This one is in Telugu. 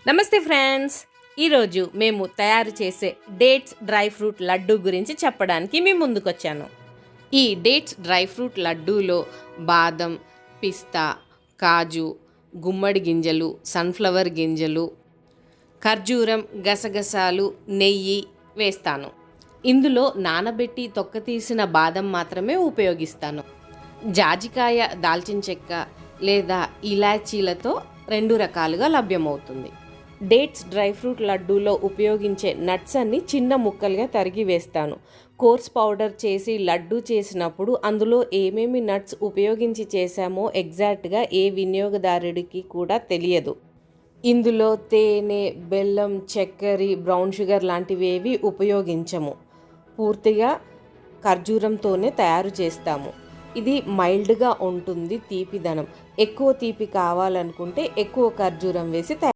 నమస్తే ఫ్రెండ్స్, ఈరోజు మేము తయారు చేసే డేట్స్ డ్రై ఫ్రూట్ లడ్డు గురించి చెప్పడానికి మీ ముందుకొచ్చాను. ఈ డేట్స్ డ్రై ఫ్రూట్ లడ్డూలో బాదం, పిస్తా, కాజు, గుమ్మడి గింజలు, సన్ఫ్లవర్ గింజలు, ఖర్జూరం, గసగసాలు, నెయ్యి వేస్తాను. ఇందులో నానబెట్టి తొక్క తీసిన బాదం మాత్రమే ఉపయోగిస్తాను. జాజికాయ, దాల్చిన చెక్క లేదా ఇలాచీలతో 2 రకాలుగా లభ్యమవుతుంది. డేట్స్ డ్రై ఫ్రూట్ లడ్డూలో ఉపయోగించే నట్స్ అన్ని చిన్న ముక్కలుగా తరిగి వేస్తాను. కోర్స్ పౌడర్ చేసి లడ్డు చేసినప్పుడు అందులో ఏమేమి నట్స్ ఉపయోగించి చేశామో ఎగ్జాక్ట్గా ఏ వినియోగదారుడికి కూడా తెలియదు. ఇందులో తేనె, బెల్లం, చక్కెర, బ్రౌన్ షుగర్ లాంటివేవి ఉపయోగించము. పూర్తిగా ఖర్జూరంతోనే తయారు చేస్తాము. ఇది మైల్డ్గా ఉంటుంది, తీపిదనం. ఎక్కువ తీపి కావాలనుకుంటే ఎక్కువ ఖర్జూరం వేసి